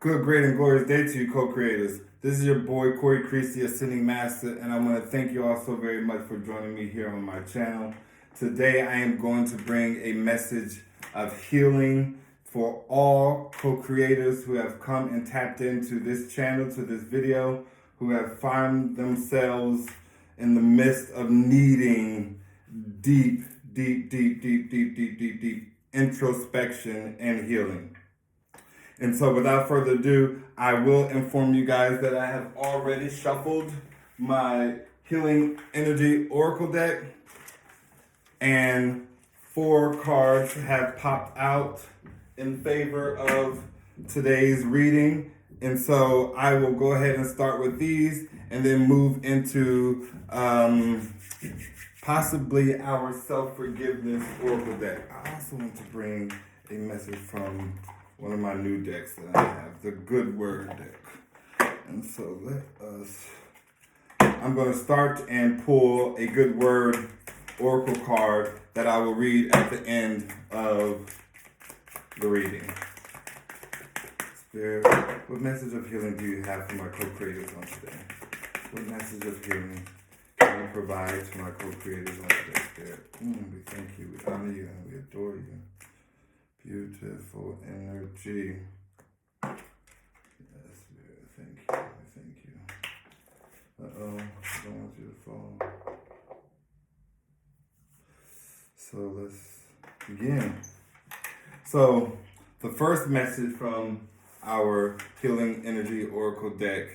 Good, great, and glorious day to you, co-creators. This is your boy, Corey Creech, the Ascending Master, and I want to thank you all so very much for joining me here on my channel. Today, I am going to bring a message of healing for all co-creators who have come and tapped into this channel, to this video, who have found themselves in the midst of needing deep introspection and healing. And so without further ado, I will inform you guys that I have already shuffled my Healing Energy Oracle deck, and 4 cards have popped out in favor of today's reading. And so I will go ahead and start with these and then move into possibly our self-forgiveness Oracle deck. I also want to bring a message from one of my new decks that I have, the Good Word deck. And so I'm going to start and pull a Good Word Oracle card that I will read at the end of the reading. Spirit, what message of healing do you have for my co-creators on today? What message of healing can you provide to my co-creators on today, Spirit? We thank you, we honor you, and we adore you. Beautiful energy. Yes, Spirit, thank you. Uh-oh, I don't want you to fall. So let's begin. So the first message from our Healing Energy Oracle deck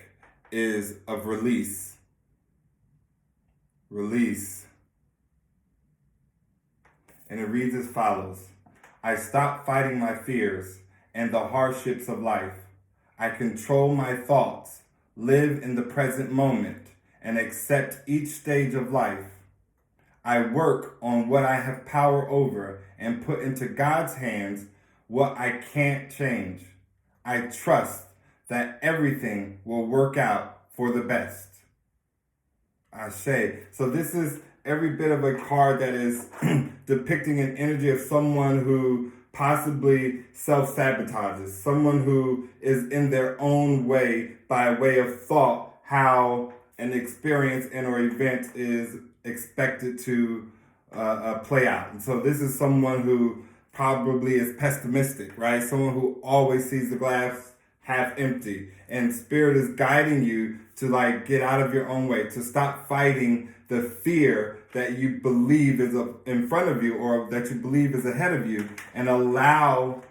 is of release. Release. And it reads as follows. I stop fighting my fears and the hardships of life. I control my thoughts, live in the present moment, and accept each stage of life. I work on what I have power over and put into God's hands what I can't change. I trust that everything will work out for the best. Ashe. So this is every bit of a card that is depicting an energy of someone who possibly self-sabotages, someone who is in their own way by way of thought how an experience and or event is expected to play out. And so this is someone who probably is pessimistic, right? Someone who always sees the glass half empty. And Spirit is guiding you to get out of your own way, to stop fighting the fear that you believe is in front of you or that you believe is ahead of you, and allow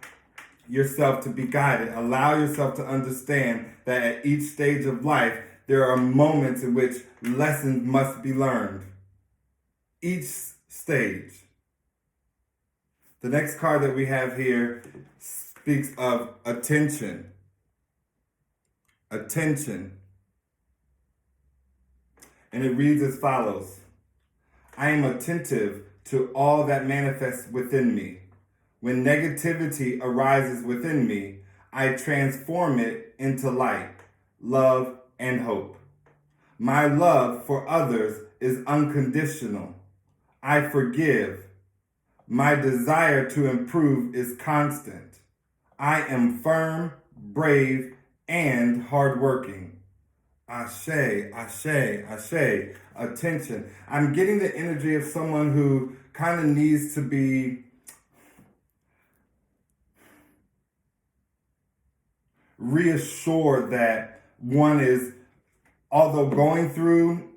yourself to be guided. Allow yourself to understand that at each stage of life, there are moments in which lessons must be learned. Each stage. The next card that we have here speaks of attention. Attention. And it reads as follows. I am attentive to all that manifests within me. When negativity arises within me, I transform it into light, love, and hope. My love for others is unconditional. I forgive. My desire to improve is constant. I am firm, brave, and hardworking. Ashe, ashe, ashe, attention. I'm getting the energy of someone who kind of needs to be reassured that one is, although going through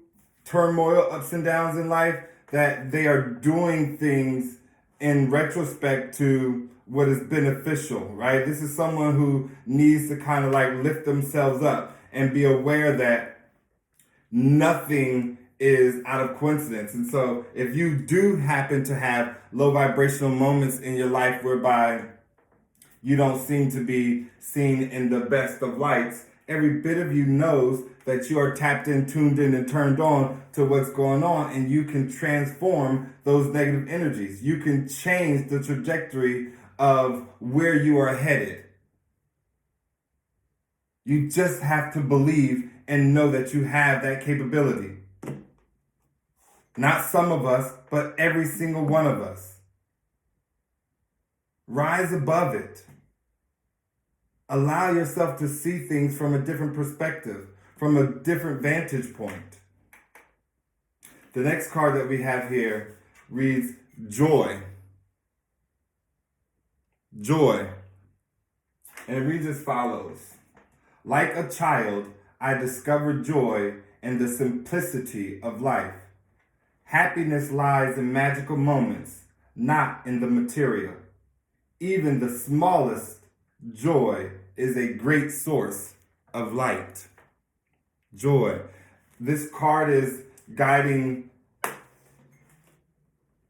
turmoil, ups and downs in life, that they are doing things in retrospect to what is beneficial, right? This is someone who needs to kind of lift themselves up and be aware that nothing is out of coincidence. And so if you do happen to have low vibrational moments in your life whereby you don't seem to be seen in the best of lights, every bit of you knows that you are tapped in, tuned in, and turned on to what's going on, and you can transform those negative energies. You can change the trajectory of where you are headed. You just have to believe and know that you have that capability. Not some of us, but every single one of us. Rise above it. Allow yourself to see things from a different perspective, from a different vantage point. The next card that we have here reads joy. Joy. And it reads as follows. Like a child, I discovered joy in the simplicity of life. Happiness lies in magical moments, not in the material. Even the smallest joy is a great source of light. Joy. This card is guiding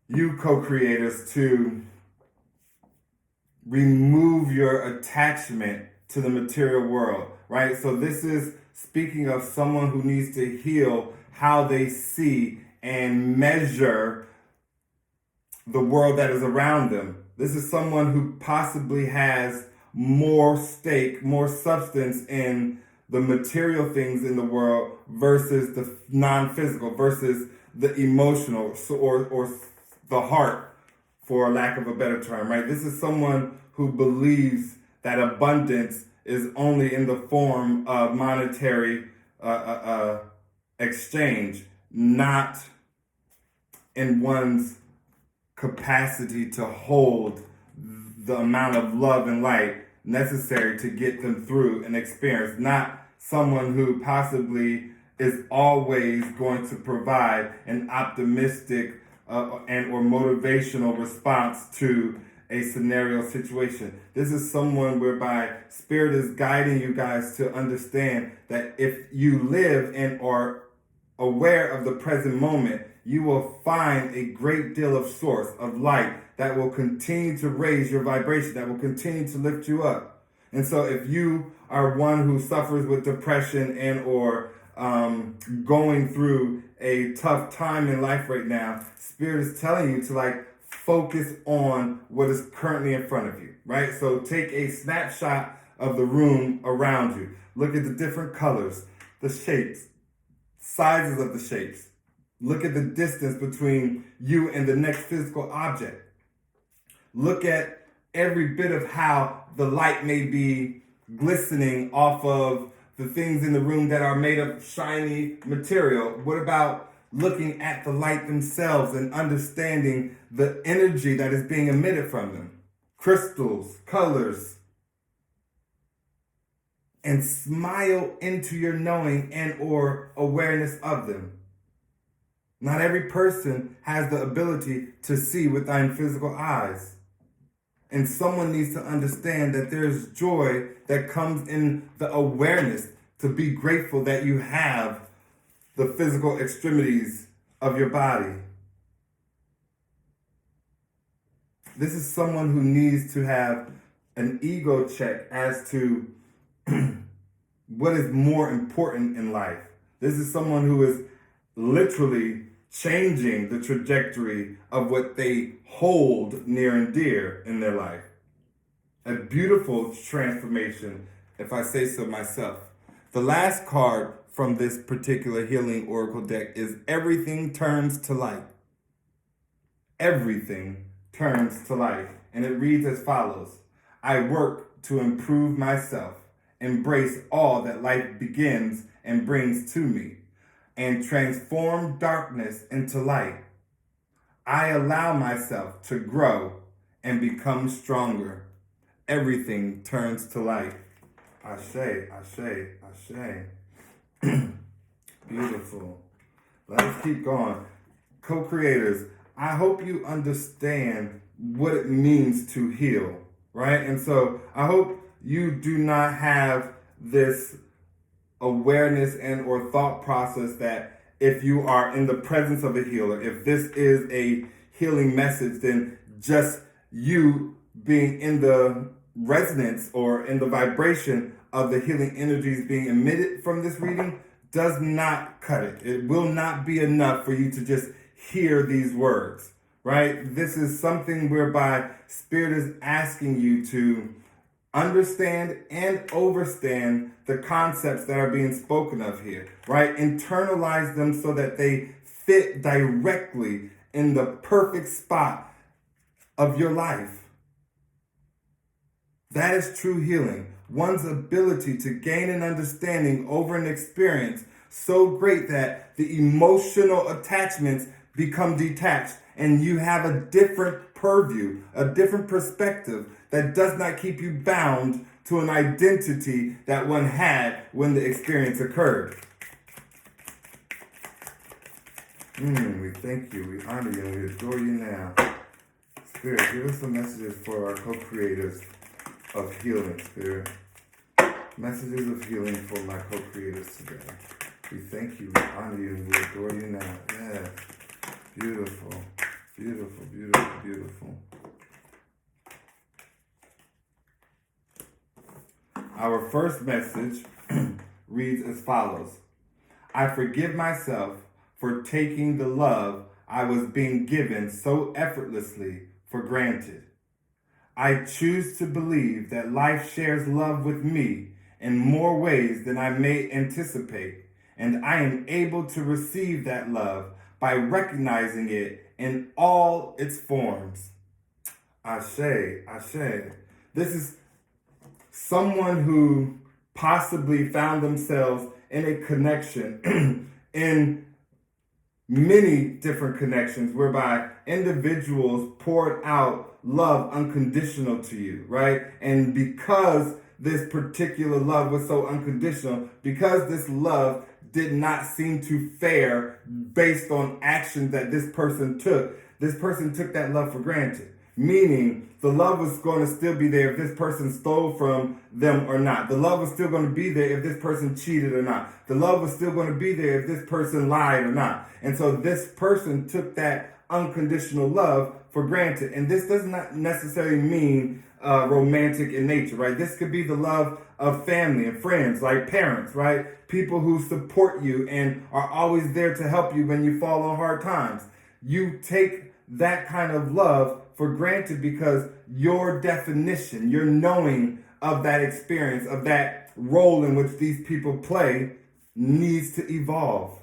you co-creators to remove your attachment to the material world, right? So this is speaking of someone who needs to heal how they see and measure the world that is around them. This is someone who possibly has more stake, more substance in the material things in the world versus the non-physical, versus the emotional, or the heart, for lack of a better term, right? This is someone who believes that abundance is only in the form of monetary exchange, not in one's capacity to hold the amount of love and light necessary to get them through an experience, not someone who possibly is always going to provide an optimistic and or motivational response to a scenario situation. This is someone whereby Spirit is guiding you guys to understand that if you live and are aware of the present moment, you will find a great deal of source of light that will continue to raise your vibration, that will continue to lift you up. And so if you are one who suffers with depression and or going through a tough time in life right now, Spirit is telling you to focus on what is currently in front of you, right? So take a snapshot of the room around you. Look at the different colors, the shapes, sizes of the shapes. Look at the distance between you and the next physical object. Look at every bit of how the light may be glistening off of the things in the room that are made of shiny material. What about looking at the light themselves and understanding the energy that is being emitted from them? Crystals, colors. And smile into your knowing and or awareness of them. Not every person has the ability to see with thine physical eyes. And someone needs to understand that there's joy that comes in the awareness to be grateful that you have the physical extremities of your body. This is someone who needs to have an ego check as to what is more important in life. This is someone who is literally changing the trajectory of what they hold near and dear in their life. A beautiful transformation, if I say so myself. The last card from this particular healing oracle deck is Everything Turns to Light. Everything turns to light. And it reads as follows. I work to improve myself, embrace all that life begins and brings to me, and transform darkness into light. I allow myself to grow and become stronger. Everything turns to light. Ashe, ashe, ashe. Beautiful. Let's keep going. Co-creators, I hope you understand what it means to heal, right? And so I hope you do not have this awareness and or thought process that if you are in the presence of a healer, if this is a healing message, then just you being in the resonance or in the vibration of the healing energies being emitted from this reading does not cut it. It will not be enough for you to just hear these words, right? This is something whereby Spirit is asking you to understand and overstand the concepts that are being spoken of here, right? Internalize them so that they fit directly in the perfect spot of your life. That is true healing. one's ability to gain an understanding over an experience so great that the emotional attachments become detached and you have a different purview, a different perspective that does not keep you bound to an identity that one had when the experience occurred. We thank you, we honor you, and we adore you now. Spirit, give us some messages for our co-creators of healing, Spirit. Messages of healing for my co-creators today. We thank you, we honor you, and we adore you now. Yes. Beautiful, beautiful, beautiful, beautiful. Our first message reads as follows. I forgive myself for taking the love I was being given so effortlessly for granted. I choose to believe that life shares love with me in more ways than I may anticipate, and I am able to receive that love by recognizing it in all its forms. Ashe, Ashe. This is someone who possibly found themselves in a connection, in many different connections whereby individuals poured out love unconditional to you, right? And because this particular love was so unconditional, because this love did not seem to fare based on actions that this person took that love for granted. Meaning the love was going to still be there if this person stole from them or not. The love was still going to be there if this person cheated or not. The love was still going to be there if this person lied or not. And so this person took that unconditional love for granted. And this does not necessarily mean romantic in nature, right? This could be the love of family and friends, like parents, right? People who support you and are always there to help you when you fall on hard times. You take that kind of love for granted because your definition, your knowing of that experience, of that role in which these people play, needs to evolve.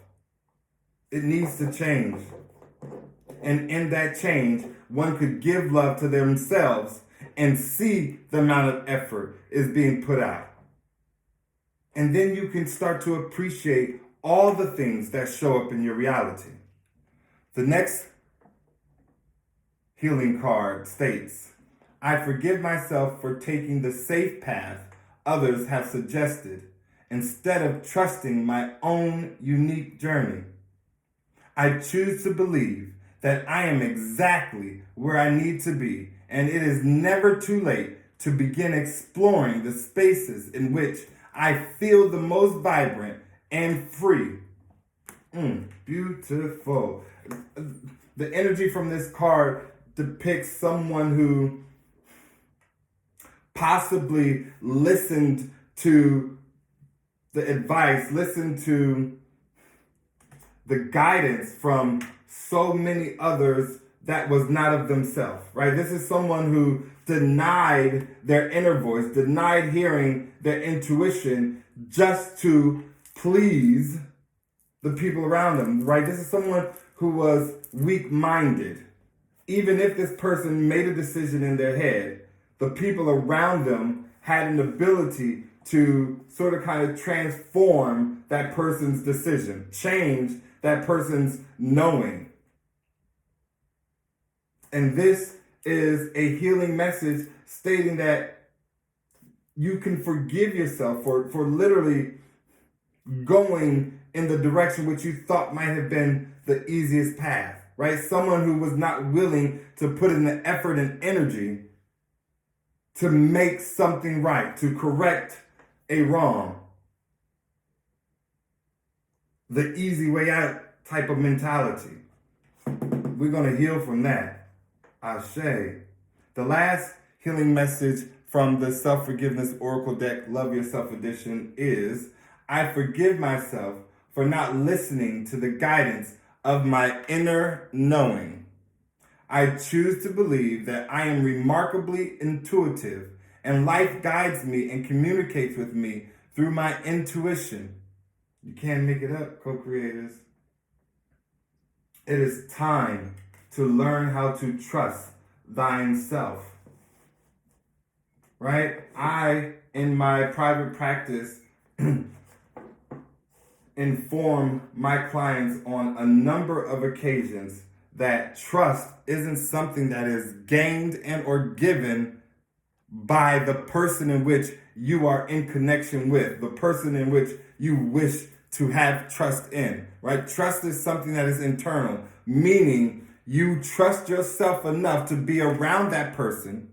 It needs to change. And in that change, one could give love to themselves and see the amount of effort is being put out. And then you can start to appreciate all the things that show up in your reality. The next healing card states, I forgive myself for taking the safe path others have suggested instead of trusting my own unique journey. I choose to believe that I am exactly where I need to be, and it is never too late to begin exploring the spaces in which I feel the most vibrant and free. Beautiful. The energy from this card depicts someone who possibly listened to the advice, listened to the guidance from so many others that was not of themselves, right? This is someone who denied their inner voice, denied hearing their intuition just to please the people around them, right? This is someone who was weak-minded. Even if this person made a decision in their head, the people around them had an ability to sort of kind of transform that person's decision, change that person's knowing. And this is a healing message stating that you can forgive yourself for literally going in the direction which you thought might have been the easiest path, right? Someone who was not willing to put in the effort and energy to make something right, to correct a wrong. The easy way out type of mentality. We're going to heal from that. Ashe. The last healing message from the Self-Forgiveness Oracle deck, Love Yourself Edition, is I forgive myself for not listening to the guidance of my inner knowing. I choose to believe that I am remarkably intuitive and life guides me and communicates with me through my intuition. You can't make it up, co-creators. It is time to learn how to trust thine self. Right? I in my private practice inform my clients on a number of occasions that trust isn't something that is gained and or given by the person in which you are in connection with, the person in which you wish to have trust in, right? Trust is something that is internal, meaning you trust yourself enough to be around that person,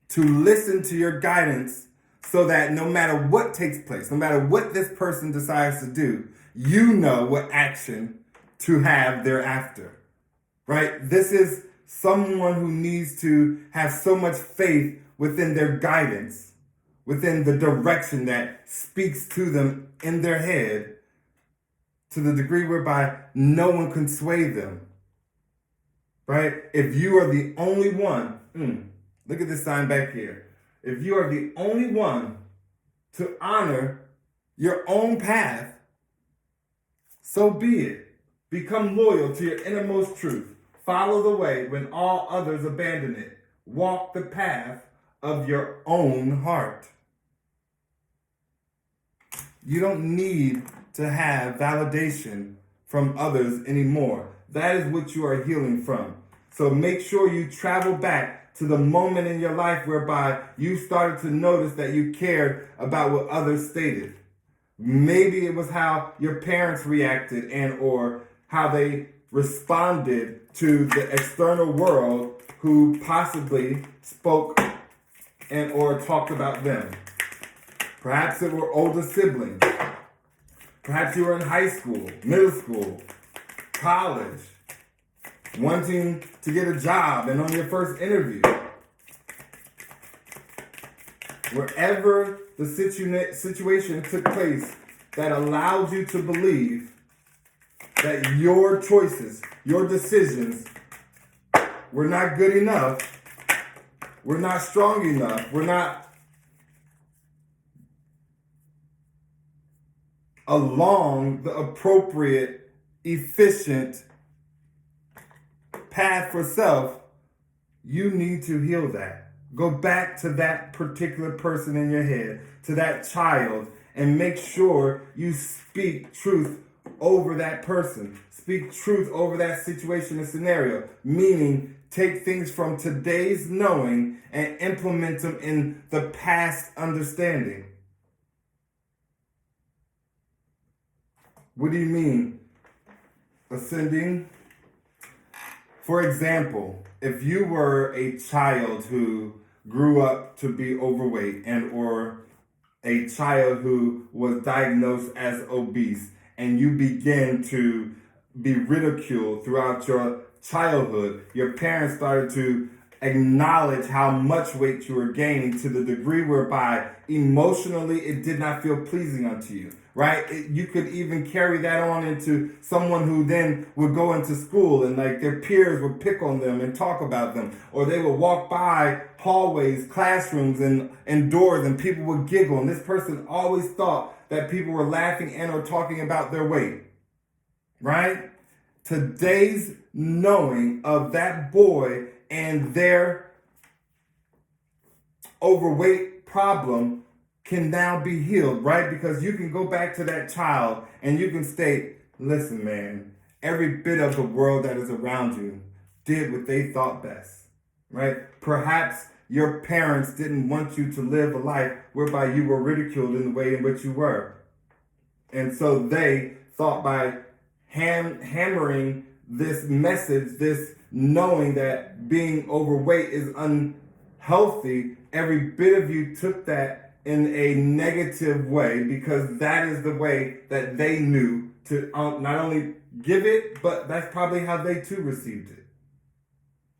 to listen to your guidance, so that no matter what takes place, no matter what this person decides to do, you know what action to have thereafter, right? This is someone who needs to have so much faith within their guidance, within the direction that speaks to them in their head, to the degree whereby no one can sway them, right? If you are the only one, look at this sign back here. If you are the only one to honor your own path, so be it. Become loyal to your innermost truth. Follow the way when all others abandon it. Walk the path of your own heart. You don't need to have validation from others anymore. That is what you are healing from. So make sure you travel back to the moment in your life whereby you started to notice that you cared about what others stated. Maybe it was how your parents reacted and or how they responded to the external world who possibly spoke and or talked about them. Perhaps it were older siblings. Perhaps you were in high school, middle school, college, wanting to get a job and on your first interview. Wherever the situation took place that allowed you to believe that your choices, your decisions were not good enough, were not strong enough, were not along the appropriate, efficient path for self, you need to heal that. Go back to that particular person in your head, to that child, and make sure you speak truth over that person. Speak truth over that situation and scenario, meaning take things from today's knowing and implement them in the past understanding. What do you mean? Ascending? For example, if you were a child who grew up to be overweight and or a child who was diagnosed as obese and you begin to be ridiculed throughout your childhood, your parents started to acknowledge how much weight you were gaining to the degree whereby emotionally it did not feel pleasing unto you, right? You could even carry that on into someone who then would go into school and like their peers would pick on them and talk about them, or they would walk by hallways, classrooms, and doors, and people would giggle, and this person always thought that people were laughing and or talking about their weight, right? Today's knowing of that boy and their overweight problem can now be healed, right? Because you can go back to that child and you can state, listen, man, every bit of the world that is around you did what they thought best, right? Perhaps your parents didn't want you to live a life whereby you were ridiculed in the way in which you were. And so they thought by hammering this message, this knowing that being overweight is unhealthy, every bit of you took that in a negative way because that is the way that they knew to not only give it, but that's probably how they too received it.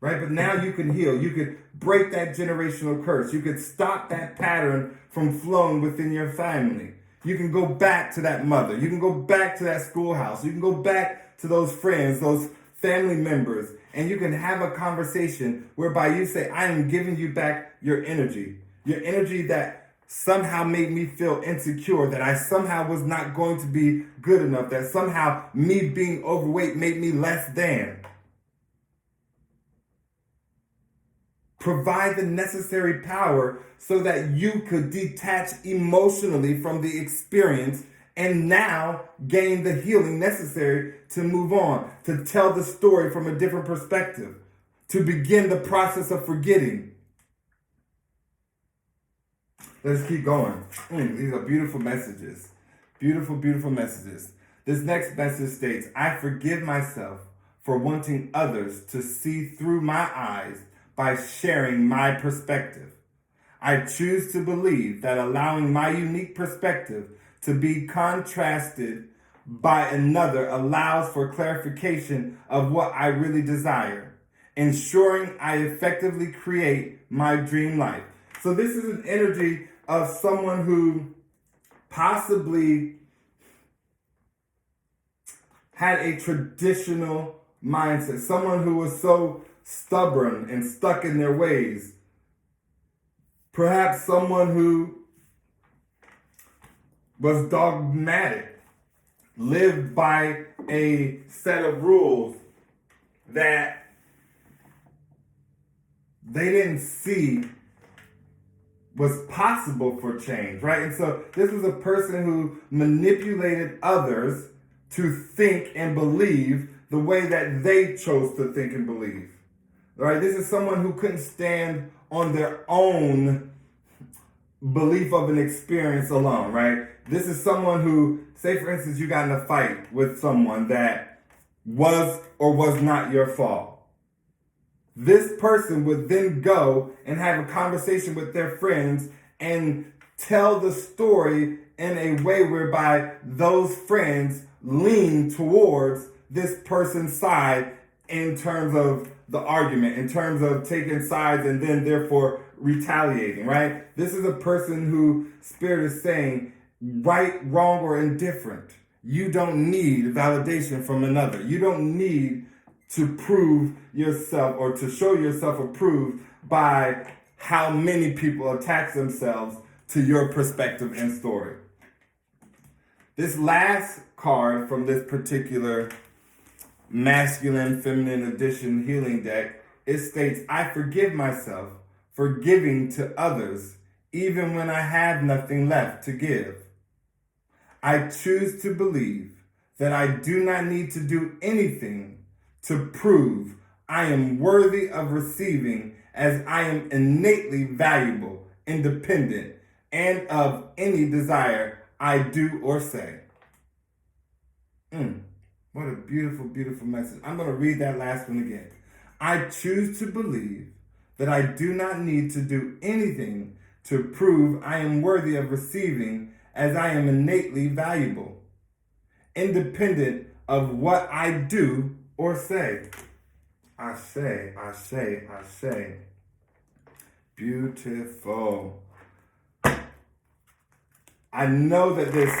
Right? But now you can heal. You could break that generational curse. You could stop that pattern from flowing within your family. You can go back to that mother. You can go back to that schoolhouse. You can go back to those friends, those family members, and you can have a conversation whereby you say, I am giving you back your energy that somehow made me feel insecure, that I somehow was not going to be good enough, that somehow me being overweight made me less than. provide the necessary power so that you could detach emotionally from the experience and now gain the healing necessary to move on, to tell the story from a different perspective, to begin the process of forgetting. Let's keep going. These are beautiful messages. Beautiful, beautiful messages. This next message states, I forgive myself for wanting others to see through my eyes by sharing my perspective. I choose to believe that allowing my unique perspective to be contrasted by another allows for clarification of what I really desire, ensuring I effectively create my dream life. So this is an energy of someone who possibly had a traditional mindset, someone who was so stubborn and stuck in their ways. Perhaps someone who was dogmatic, lived by a set of rules that they didn't see was possible for change, right? And so this was a person who manipulated others to think and believe the way that they chose to think and believe, right? This is someone who couldn't stand on their own belief of an experience alone, right? This is someone who, say for instance, you got in a fight with someone that was or was not your fault. This person would then go and have a conversation with their friends and tell the story in a way whereby those friends lean towards this person's side in terms of the argument, in terms of taking sides and then therefore retaliating, right? This is a person who Spirit is saying, right, wrong, or indifferent. You don't need validation from another. You don't need to prove yourself or to show yourself approved by how many people attach themselves to your perspective and story. This last card from this particular masculine, feminine edition healing deck, it states, I forgive myself for giving to others even when I have nothing left to give. I choose to believe that I do not need to do anything to prove I am worthy of receiving, as I am innately valuable, independent, and of any desire I do or say. What a beautiful, beautiful message. I'm going to read that last one again. I choose to believe that I do not need to do anything to prove I am worthy of receiving, as I am innately valuable, independent of what I do or say. I say. Beautiful. I know that this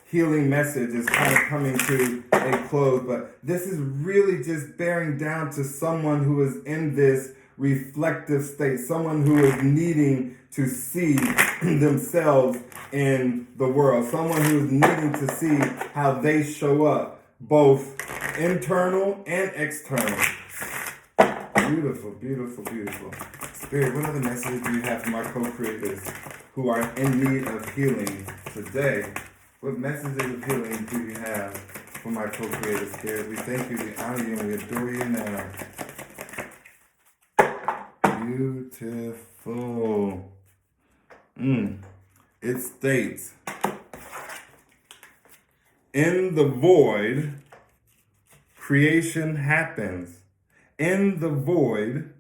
healing message is kind of coming to a close, but this is really just bearing down to someone who is in this reflective state, someone who is needing to see themselves in the world, someone who is needing to see how they show up, both internal and external. Beautiful, beautiful, beautiful. Spirit, what other messages do you have for my co-creators who are in need of healing today? What messages of healing do you have for my co-creators, Spirit? We thank you, we honor you, and we adore you now. Beautiful. It states, in the void, creation happens. In the void,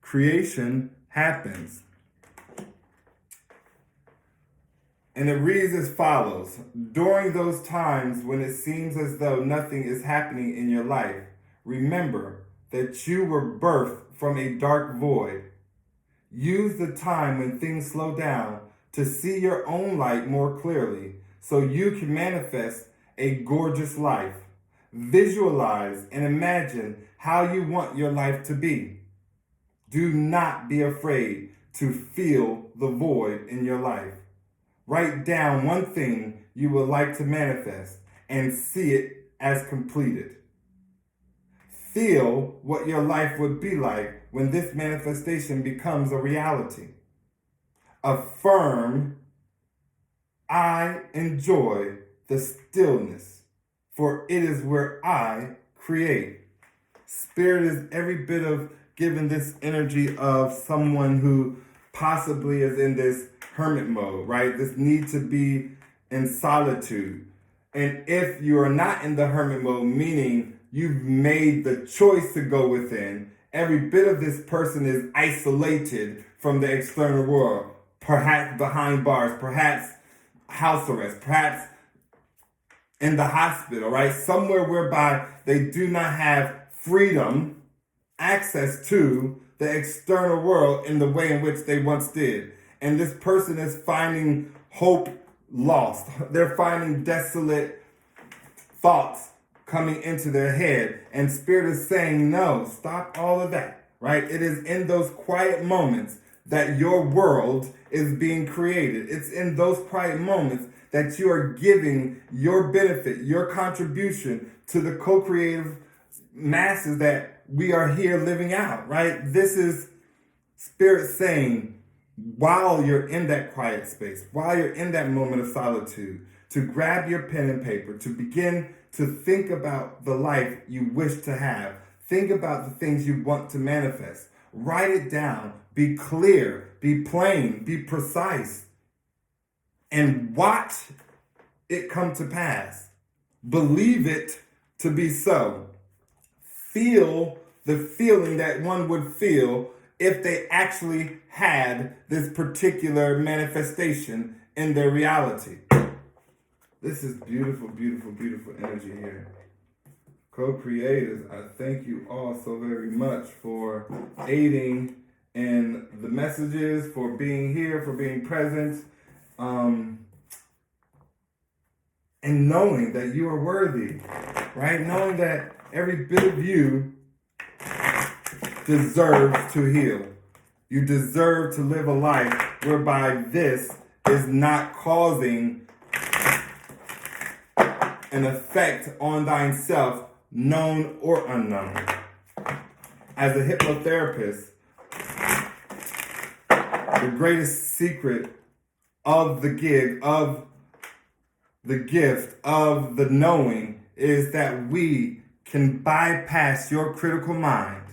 creation happens. And it reads as follows. During those times when it seems as though nothing is happening in your life, remember that you were birthed from a dark void. Use the time when things slow down to see your own light more clearly so you can manifest a gorgeous life. Visualize and imagine how you want your life to be. Do not be afraid to feel the void in your life. Write down one thing you would like to manifest and see it as completed. Feel what your life would be like when this manifestation becomes a reality. Affirm, I enjoy the stillness, for it is where I create. Spirit is every bit of giving this energy of someone who possibly is in this hermit mode, right? This need to be in solitude. And if you are not in the hermit mode, meaning you've made the choice to go within, every bit of this person is isolated from the external world, perhaps behind bars, perhaps house arrest, perhaps in the hospital, right? Somewhere whereby they do not have freedom, access to the external world in the way in which they once did. And this person is finding hope lost. They're finding desolate thoughts coming into their head. And Spirit is saying, no, stop all of that, right? It is in those quiet moments that your world is being created. It's in those quiet moments that you are giving your benefit, your contribution to the co-creative masses that we are here living out, right? This is Spirit saying, while you're in that quiet space, while you're in that moment of solitude, to grab your pen and paper, to begin to think about the life you wish to have. Think about the things you want to manifest. Write it down. Be clear, be plain, be precise, and watch it come to pass. Believe it to be so. Feel the feeling that one would feel if they actually had this particular manifestation in their reality. This is beautiful, beautiful, beautiful energy here. Co-creators, I thank you all so very much for aiding in the messages, for being here, for being present, and knowing that you are worthy, right? Knowing that every bit of you deserves to heal. You deserve to live a life whereby this is not causing an effect on thyself, known or unknown. As a hypnotherapist, the greatest secret of the gig, of the gift, of the knowing is that we can bypass your critical mind.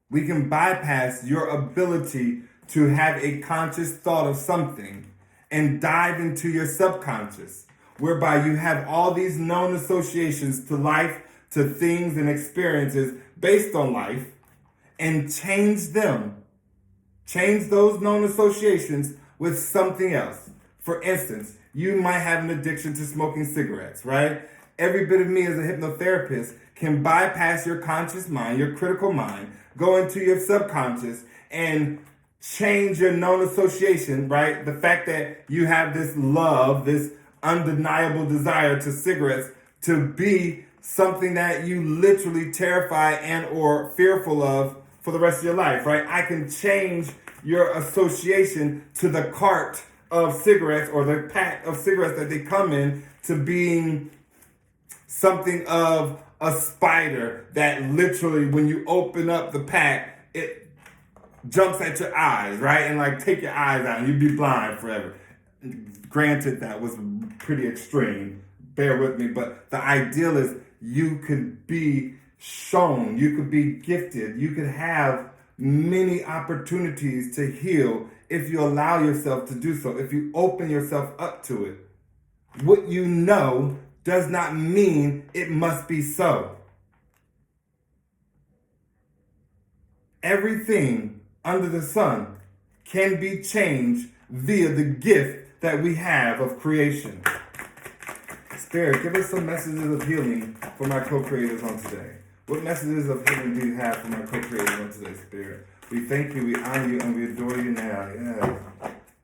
We can bypass your ability to have a conscious thought of something and dive into your subconscious, whereby you have all these known associations to life, to things and experiences based on life, and change them. Change those known associations with something else. For instance, you might have an addiction to smoking cigarettes, right? Every bit of me as a hypnotherapist can bypass your conscious mind, your critical mind, go into your subconscious and change your known association, right? The fact that you have this love, this undeniable desire to cigarettes, to be something that you literally terrify and or fearful of for the rest of your life, right? I can change your association to the cart of cigarettes or the pack of cigarettes that they come in to being something of a spider that literally, when you open up the pack, it jumps at your eyes, right? And like take your eyes out and you'd be blind forever. Granted, that was pretty extreme. Bear with me. But the ideal is you could be shown, you could be gifted, you could have many opportunities to heal if you allow yourself to do so, if you open yourself up to it. What you know does not mean it must be so. Everything under the sun can be changed via the gift that we have of creation. Spirit, give us some messages of healing for my co-creators on today. What messages of healing do you have for my co-creators on today, Spirit? We thank you, we honor you, and we adore you now. Yes.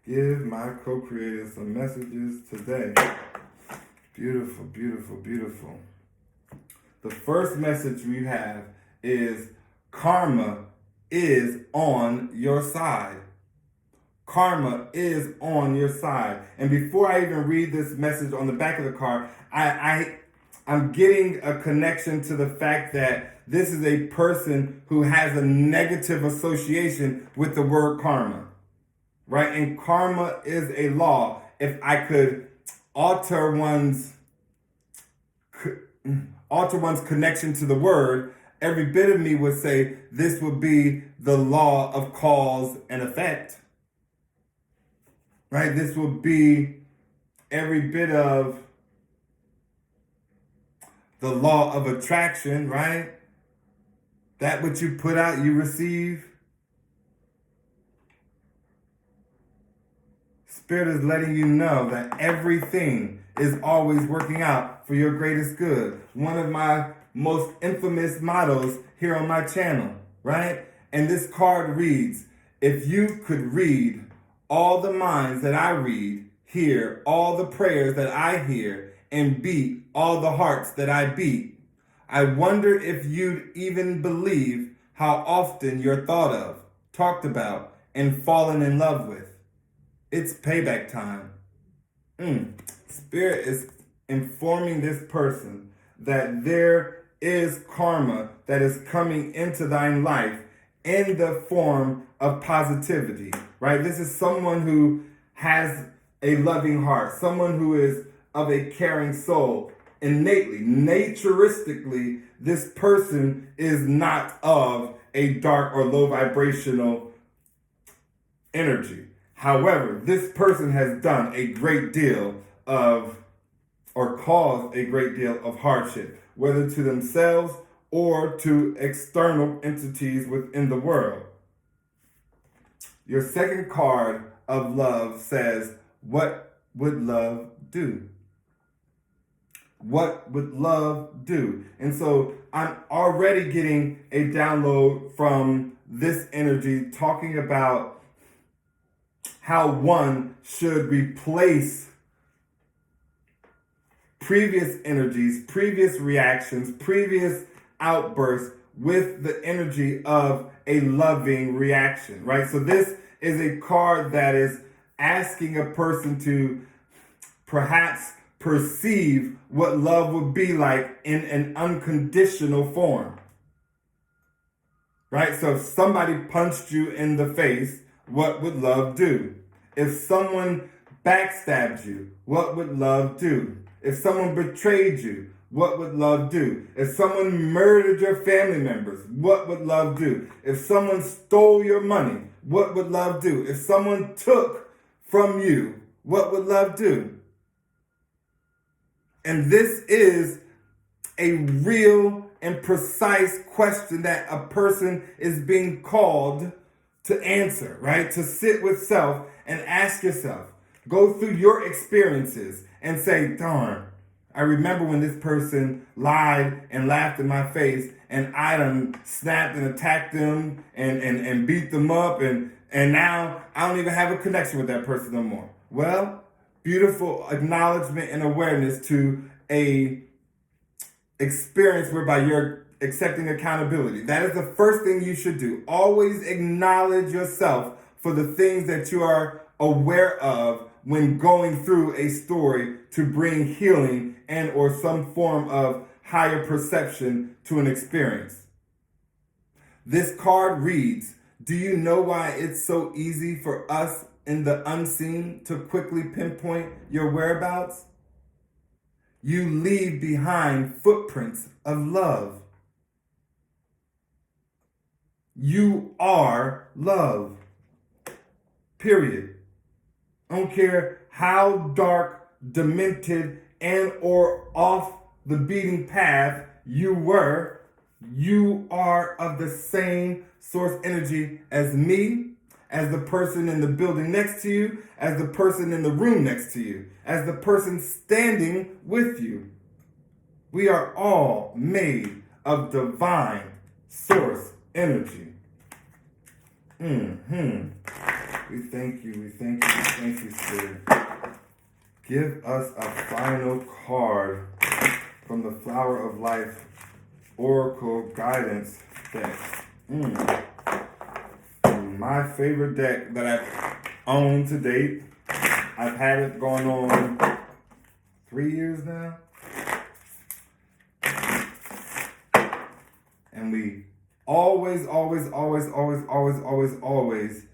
Give my co-creators some messages today. Beautiful, beautiful, beautiful. The first message we have is karma is on your side. Karma is on your side. And before I even read this message on the back of the card, I'm getting a connection to the fact that this is a person who has a negative association with the word karma, right? And karma is a law. If I could alter one's connection to the word, every bit of me would say this would be the law of cause and effect, right? This would be every bit of the law of attraction, right? That which you put out, you receive. Spirit is letting you know that everything is always working out for your greatest good. One of my most infamous mottos here on my channel, right? And this card reads, if you could read all the minds that I read, hear all the prayers that I hear, and beat all the hearts that I beat, I wonder if you'd even believe how often you're thought of, talked about, and fallen in love with. It's payback time. Spirit is informing this person that there is karma that is coming into thine life in the form of positivity, right? This is someone who has a loving heart, someone who is of a caring soul. Innately, naturistically, this person is not of a dark or low vibrational energy. However, this person has done a great deal of, or caused a great deal of hardship, whether to themselves or to external entities within the world. Your second card of love says, what would love do? What would love do? And so I'm already getting a download from this energy talking about how one should replace previous energies, previous reactions, previous outbursts with the energy of a loving reaction, right? So this is a card that is asking a person to perhaps perceive what love would be like in an unconditional form, right? So if somebody punched you in the face, what would love do? If someone backstabbed you, what would love do? If someone betrayed you, what would love do? If someone murdered your family members, what would love do? If someone stole your money, what would love do? If someone took from you, what would love do? And this is a real and precise question that a person is being called to answer, right? To sit with self and ask yourself, go through your experiences and say, darn, I remember when this person lied and laughed in my face and I done snapped and attacked them and beat them up and now I don't even have a connection with that person no more. Well, beautiful acknowledgement and awareness to a experience whereby you're accepting accountability. That is the first thing you should do. Always acknowledge yourself for the things that you are aware of when going through a story to bring healing and or some form of higher perception to an experience. This card reads, do you know why it's so easy for us in the unseen to quickly pinpoint your whereabouts? You leave behind footprints of love. You are love. Period. I don't care how dark, demented, and or off the beaten path you were, you are of the same source energy as me, as the person in the building next to you, as the person in the room next to you, as the person standing with you. We are all made of divine source energy. We thank you, Spirit. Give us a final card from the Flower of Life Oracle Guidance deck. My favorite deck that I've owned to date. I've had it going on 3 years now. And Always, always, always, always, always, always, always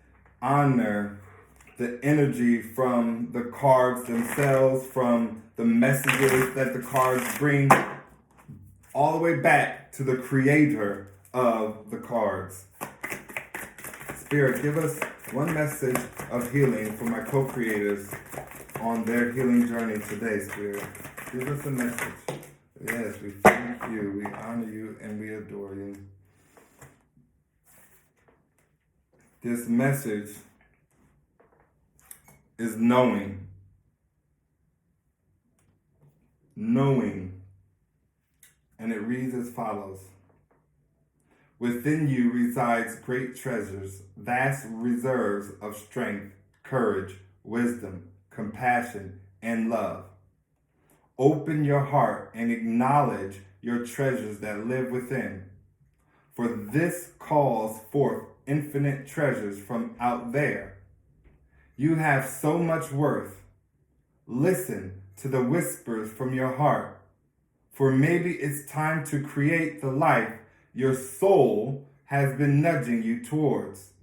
honor the energy from the cards themselves, from the messages that the cards bring, all the way back to the creator of the cards. Spirit, give us one message of healing for my co-creators on their healing journey today, Spirit. Give us a message. Yes, we thank you, we honor you, and we adore you. This message is knowing. Knowing. And it reads as follows. Within you resides great treasures, vast reserves of strength, courage, wisdom, compassion, and love. Open your heart and acknowledge your treasures that live within. For this calls forth infinite treasures from out there. You have so much worth. Listen to the whispers from your heart. For maybe it's time to create the life your soul has been nudging you towards.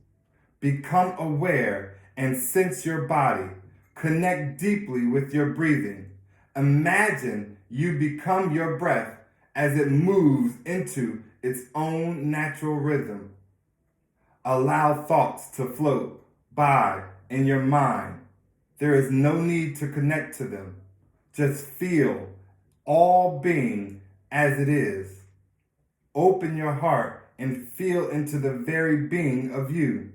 Become aware and sense your body. Connect deeply with your breathing. Imagine you become your breath as it moves into its own natural rhythm. Allow thoughts to float by in your mind. There is no need to connect to them. Just feel all being as it is. Open your heart and feel into the very being of you.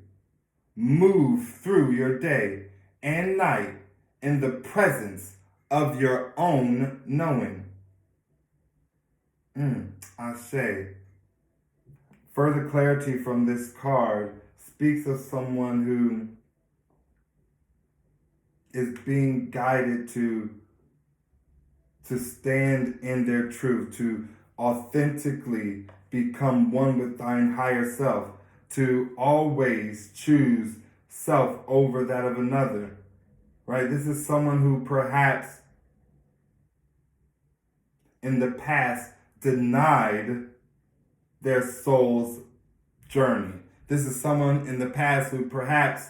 Move through your day and night in the presence of your own knowing. Ashe. Further clarity from this card speaks of someone who is being guided to stand in their truth, to authentically become one with thine higher self, to always choose self over that of another, right? This is someone who perhaps in the past denied their soul's journey. This is someone in the past who perhaps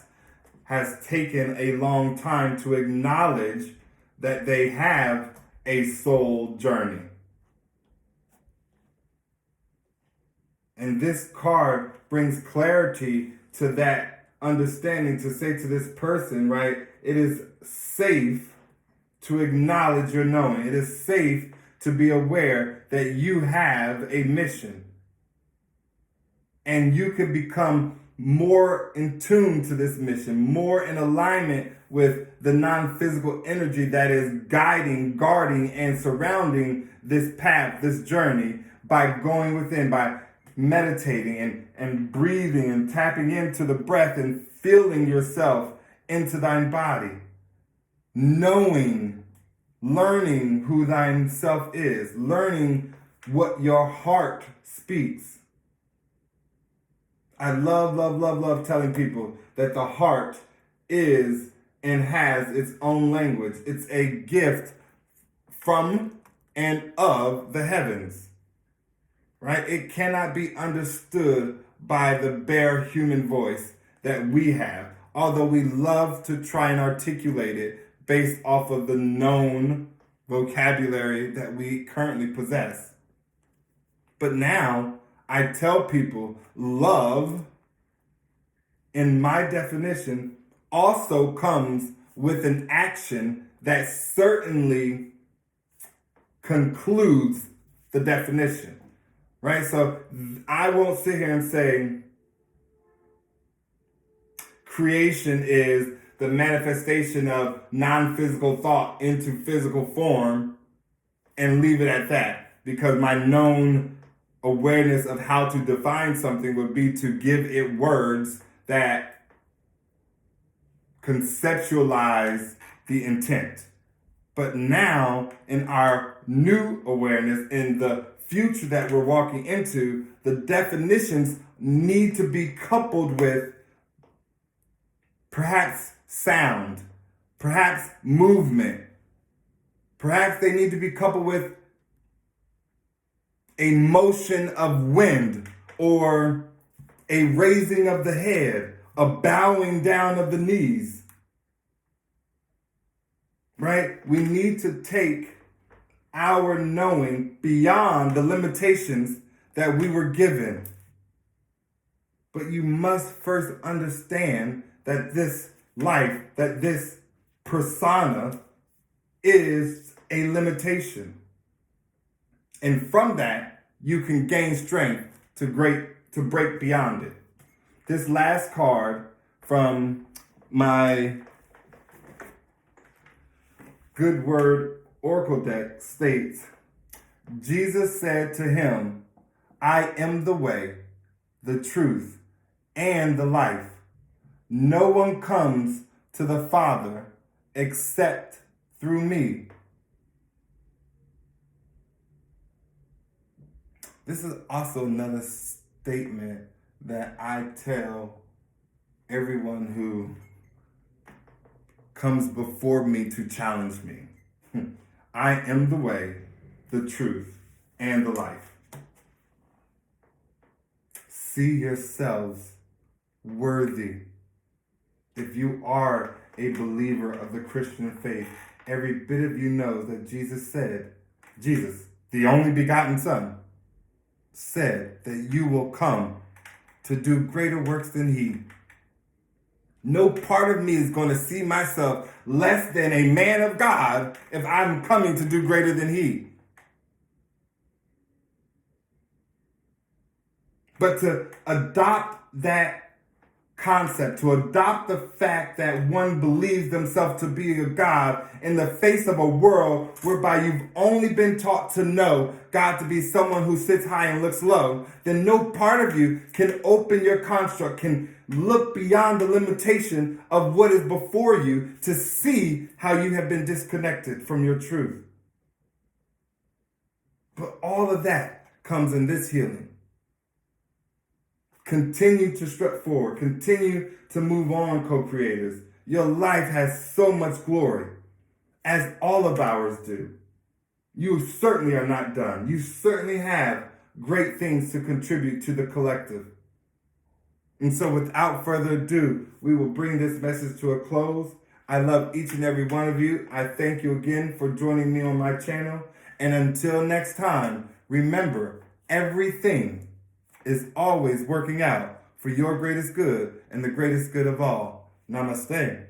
has taken a long time to acknowledge that they have a soul journey. And this card brings clarity to that understanding, to say to this person, right, it is safe to acknowledge your knowing. It is safe to be aware that you have a mission. And you can become more in tune to this mission, more in alignment with the non-physical energy that is guiding, guarding, and surrounding this path, this journey, by going within, by meditating and breathing and tapping into the breath and feeling yourself into thine body. Knowing, learning who thine self is, learning what your heart speaks. I love telling people that the heart is and has its own language. It's a gift from and of the heavens, right? It cannot be understood by the bare human voice that we have, although we love to try and articulate it based off of the known vocabulary that we currently possess. But now, I tell people, love, in my definition, also comes with an action that certainly concludes the definition, right? So I won't sit here and say creation is the manifestation of non-physical thought into physical form and leave it at that, because my known awareness of how to define something would be to give it words that conceptualize the intent. But now, in our new awareness, in the future that we're walking into, the definitions need to be coupled with perhaps sound, perhaps movement. Perhaps they need to be coupled with a motion of wind or a raising of the head, a bowing down of the knees. Right? We need to take our knowing beyond the limitations that we were given. But you must first understand that this life, that this persona is a limitation. And from that, you can gain strength to break beyond it. This last card from my Good Word Oracle deck states, Jesus said to him, I am the way, the truth, and the life. No one comes to the Father except through me. This is also another statement that I tell everyone who comes before me to challenge me. I am the way, the truth, and the life. See yourselves worthy. If you are a believer of the Christian faith, every bit of you knows that Jesus, the only begotten Son, said that you will come to do greater works than he. No part of me is going to see myself less than a man of God if I'm coming to do greater than he. But to adopt that concept, to adopt the fact that one believes themselves to be a God in the face of a world whereby you've only been taught to know God to be someone who sits high and looks low, then no part of you can open your construct, can look beyond the limitation of what is before you to see how you have been disconnected from your truth. But all of that comes in this healing. Continue to step forward. Continue to move on, co-creators. Your life has so much glory, as all of ours do. You certainly are not done. You certainly have great things to contribute to the collective. And so without further ado, we will bring this message to a close. I love each and every one of you. I thank you again for joining me on my channel. And until next time, remember, everything is always working out for your greatest good and the greatest good of all. Namaste.